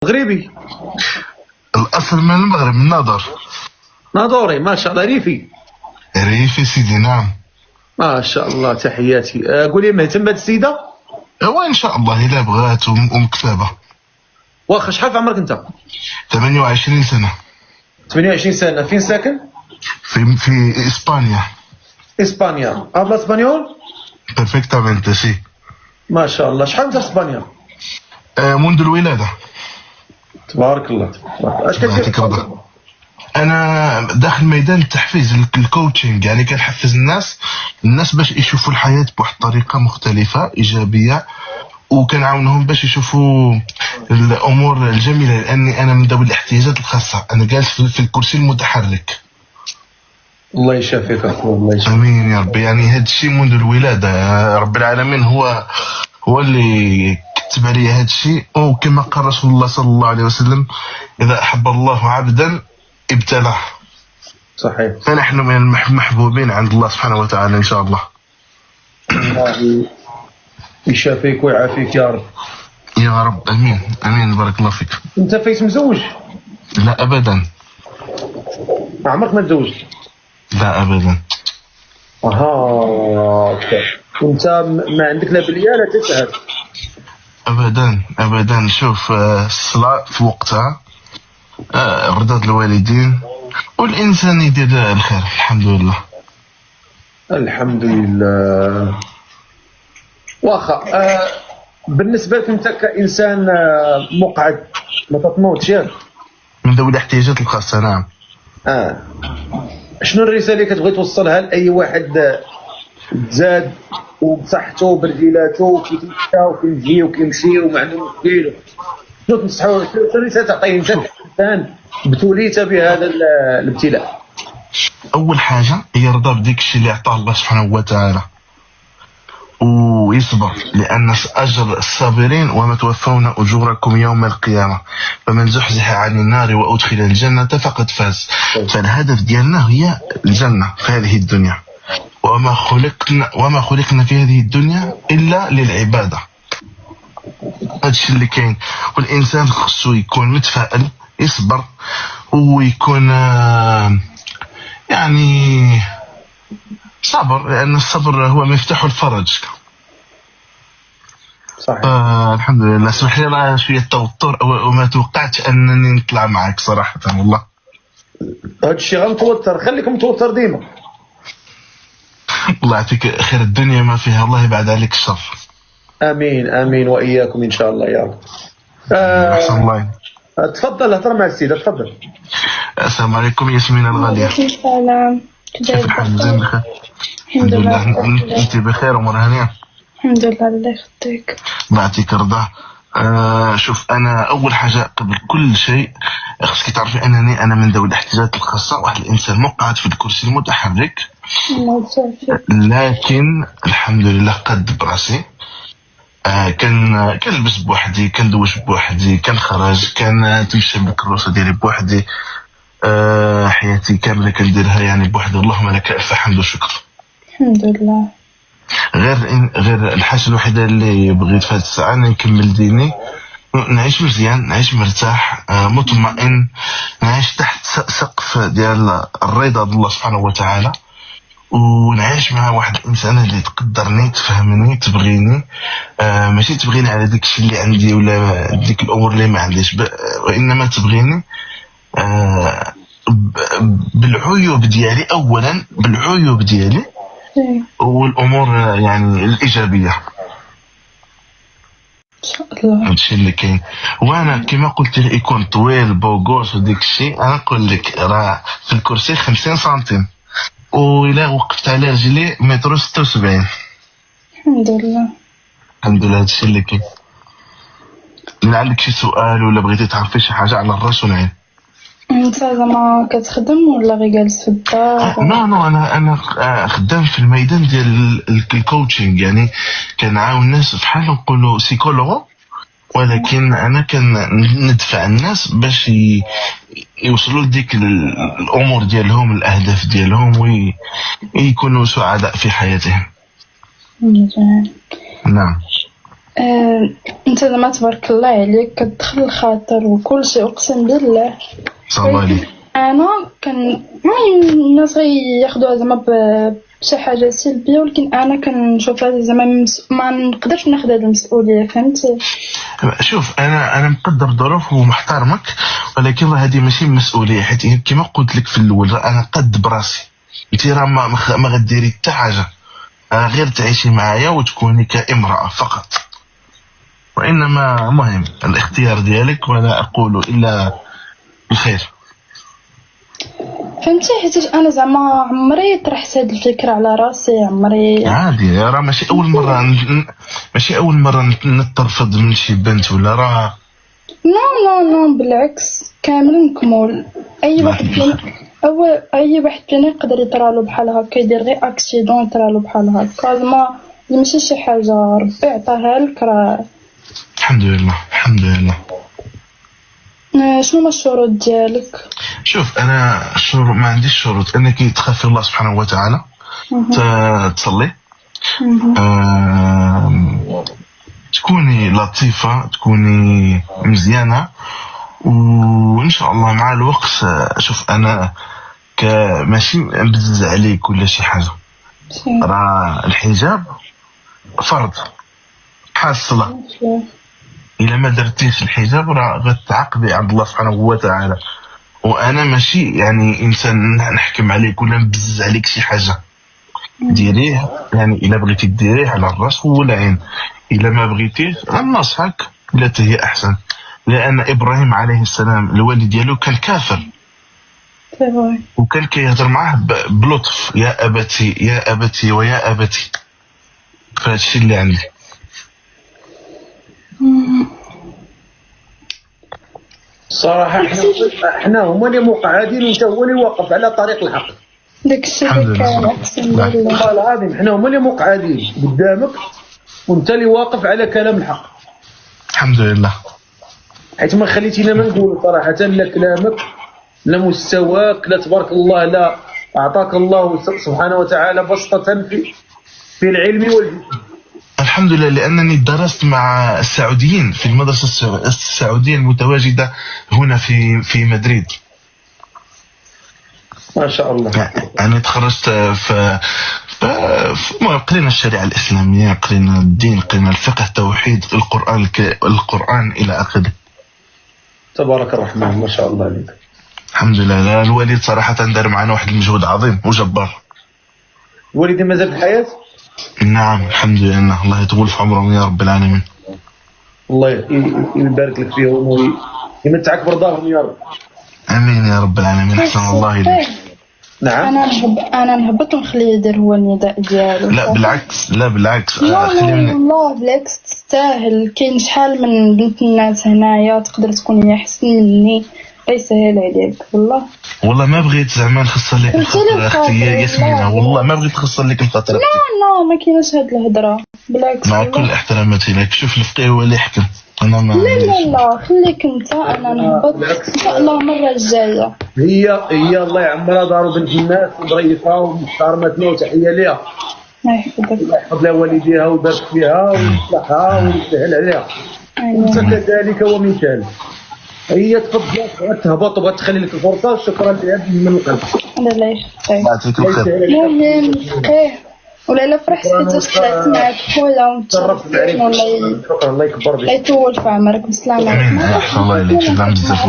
مغربي. الأصل من المغرب، من ناظور. ناظوري ما شاء الله. ريفي. ريفي سيدي، نعم. ما شاء الله، تحياتي. قولي مهتم بهاد السيدة؟ هو إن شاء الله إلا بغات ومكتابة. واخا شحال في عمرك أنت؟ 28 سنة. 28 سنة. فين ساكن؟ في إسبانيا. إسبانيا. أبلا إسبانيول؟ بيرفكتامنت سي. ما شاء الله. شحال أنت في إسبانيا؟ منذ الولادة. تبارك الله. اش كدير؟ انا داخل ميدان التحفيز، الكوتشنج، يعني كنحفز الناس باش يشوفوا الحياه بواحد الطريقه مختلفه ايجابيه، وكنعاونهم باش يشوفوا الامور الجميله، لاني انا من ذوي الاحتياجات الخاصه. انا جالس في الكرسي المتحرك. الله يشافيك اخويا، الله يشافيك. امين يا ربي. يعني هذا الشيء منذ الولاده، رب العالمين هو اللي كتب علي هذا الشيء. وكما قال رسول الله صلى الله عليه وسلم: اذا احب الله عبدا ابتلاه. صحيح. فنحن من المحبوبين عند الله سبحانه وتعالى ان شاء الله. الله يشافيك ويعافيك يا رب. يا رب، امين امين. بارك الله فيك. انت فايت مزوج؟ لا ابدا. عمرك ما تزوجت؟ لا ابدا. اها. انت ما عندك لا بليه لا تشهد؟ ابدا ابدا. شوف، الصلاه في وقتها، رضا الوالدين، والانسان يدير الخير. الحمد لله. الحمد لله. واخا بالنسبه لك انت كانسان مقعد ما تتنوضش ياك؟ من ذوي الاحتياجات الخاصه، نعم. شنو الرساله اللي كتبغي توصلها لاي واحد تزاد وبصحته وبرجيلاته وكيتمشى وكيجي وكيمشي وما عنده مشكل؟ شنو تنصحوا؟ شنو الرساله تعطيه انت كانسان ابتليت بهذا الابتلاء؟ اول حاجه يرضى بديك الشيء اللي عطاه الله سبحانه وتعالى، ويصبر، لان اجر الصابرين وما توفون اجوركم يوم القيامه، فمن زحزح عن النار وادخل الجنه فقد فاز. فالهدف ديالنا هي الجنه في هذه الدنيا، وما خلقنا في هذه الدنيا الا للعباده. هذا الشيء اللي كاين. والانسان خصو يكون متفائل، يصبر، ويكون يعني صبر، لان الصبر هو مفتاح الفرج. صحيح. الحمد لله. اسمح لي انا شويه توتر، وما توقعتش انني نطلع معك صراحه والله. هذا الشيء غنتوتر، خليك متوتر ديما. الله يعطيك خير الدنيا ما فيها، الله يبعد عليك الشر. امين امين واياكم ان شاء الله يا رب. احسن الله. تفضل هضر مع السيده، تفضل. السلام عليكم ياسمين الغاليه. السلام. كيف الحال؟ مزيان بخير؟ الحمد لله. انت بخير وامور هانيه؟ الحمد لله. الله يخليك. الله يعطيك رضا. شوف، انا اول حاجه قبل كل شيء خصك تعرفي انني من ذوي الاحتياجات الخاصه، واحد الانسان مقعد في الكرسي المتحرك، لكن الحمد لله قد براسي. كنلبس بوحدي، كندوش بوحدي، كنخرج، كنتمشى بالكروسه ديالي بوحدي. حياتي كامله كنديرها يعني بوحدي. اللهم لك الف حمد وشكر. الحمد لله. غير الحاجه الوحيده اللي بغيت في هذه الساعه نكمل ديني، نعيش مزيان، نعيش مرتاح، مطمئن، نعيش تحت سقف ديال الرضا بالله سبحانه وتعالى، ونعيش مع واحد الانسان اللي تقدرني، تفهمني، تبغيني. ماشي تبغيني على ديك الشيء اللي عندي ولا ديك الامور اللي ما عنديش، وانما تبغيني بالعيوب ديالي، اولا بالعيوب ديالي والامور يعني الايجابيه. ان شاء الله. هادشي اللي كاين. وانا كما قلت لك يكون طويل بوغوس وديك الشيء، انا نقول لك راه في الكرسي 50 سنتيم، وإلا وقفت على رجلي متر 76. الحمد لله. الحمد لله. هادشي اللي كاين. إلا عندك شي سؤال ولا بغيتي تعرفي شي حاجه على الراس والعين. انت زعما كتخدم ولا غير جالس في الدار؟ نو انا خدام في الميدان ديال الكوتشنج، يعني كنعاون الناس بحال نقولوا سيكولوج، ولكن انا كندفع الناس باش يوصلوا لديك الامور ديالهم، الاهداف ديالهم، ويكونوا سعداء في حياتهم. مزيان. نعم. انت زعما تبارك الله عليك كتدخل الخاطر وكل شيء اقسم بالله. صافي انا كان الناس غياخدوها زعما بشي حاجه سلبيه، ولكن انا كنشوفها زعما ما نقدرش ناخذ هذه المسؤوليه، فهمتي؟ شوف انا مقدر ظروف ومحترمك، ولكن راه هذه ماشي مسؤوليه، حيت كما قلت لك في الاول انا قد براسي. انت راه ما غديري حتى حاجه، غير تعيشي معايا وتكوني كامراه فقط، وانما مهم الاختيار ديالك ولا اقول الا الخير. فهمتي؟ حيت انا زعما عمري طرحت هاد الفكره على راسي، عمري عادي، راه ماشي اول مره نترفض من شي بنت ولا راه. نو بالعكس كامل مكمول. اي واحد فينا يقدر يطرالو بحال هكا، يدير غير اكسيدون يطرالو بحال هكا، زعما ماشي شي حاجه ربي عطاها لك راه. الحمد لله الحمد لله. شنو هما الشروط ديالك؟ شوف انا الشروط ما عنديش شروط، انك تخافي الله سبحانه وتعالى، تصلي، تكوني لطيفة، تكوني مزيانة، وإن شاء الله مع الوقت. شوف أنا ماشي نبزز عليك ولا شي حاجة، راه الحجاب فرض بحال الصلاة، إلا ما درتيش الحجاب راه غتعاقبي عند الله سبحانه وتعالى. وأنا ماشي يعني إنسان نحكم عليك ولا نبزز عليك شي حاجة، ديريه يعني إلا بغيتي ديريه على الراس والعين، إلا ما بغيتيش غنصحك التي هي أحسن، لأن إبراهيم عليه السلام الوالد ديالو كان كافر، وكان كيهضر معاه بلطف، يا أبتي يا أبتي ويا أبتي. فهذا الشيء اللي عندي. صراحة احنا هما اللي مقعدين وانت هو اللي واقف على طريق الحق. داك الشيء اللي كان احسن بالله. والله العظيم احنا هما اللي مقعدين قدامك وانت اللي واقف على كلام الحق. الحمد لله. حيت ما خليتينا ما نقول صراحة لا كلامك لا مستواك لا تبارك الله، لا أعطاك الله سبحانه وتعالى بسطة في العلم والجسم. الحمد لله، لأنني درست مع السعوديين في المدرسة السعودية المتواجدة هنا في مدريد. ما شاء الله. يعني تخرجت في قرينا الشريعة الإسلامية، قرينا الدين، قرينا الفقه، التوحيد، القرآن إلى آخره. تبارك الرحمن ما شاء الله عليك. الحمد لله. الوالد صراحة دار معنا واحد المجهود عظيم وجبار. والدي مازال في الحياة؟ نعم الحمد لله، الله يطول في عمرهم يا رب العالمين. الله يبارك لك فيهم ويمتعك برضاهم يا رب. امين يا رب العالمين. احسن الله اليك. نعم. انا نهبط ونخليه يدير هو النداء ديالو. لا بالعكس لا بالعكس. والله بالعكس تستاهل. كاين شحال من بنت الناس هنايا تقدر تكون هي احسن مني، يسهل عليك والله ما بغيت زعما نخسر لك الخاطر اختي ياسمينة، والله ما بغيت نخسر لك الخاطر. لا ما كاينش هاد الهضره بالعكس. مع كل احتراماتي لك، شوف الفقيه هو اللي يحكم، انا ما لا خليك انت، انا نهبط ان شاء الله المره الجايه. هي الله يعمرها دار بنت الناس وظريفه ومحترمتنا وتحيه ليها. الله يحفظك. الله يحفظ لها والديها ويبارك فيها ويصلحها ويسهل عليها. وانت كذلك ومثال. هي تفضل تهبط وبغات تخلي لك الفرصه. شكرا لك من القلب. الله يخليك. يعطيك الخير. المهم ولا فرحت حيت طلعت معك خويا وتشرفت عليك. شكرا الله يكبر بك. الله يطول في عمرك. بالسلامه. امين. الله يحفظ لك.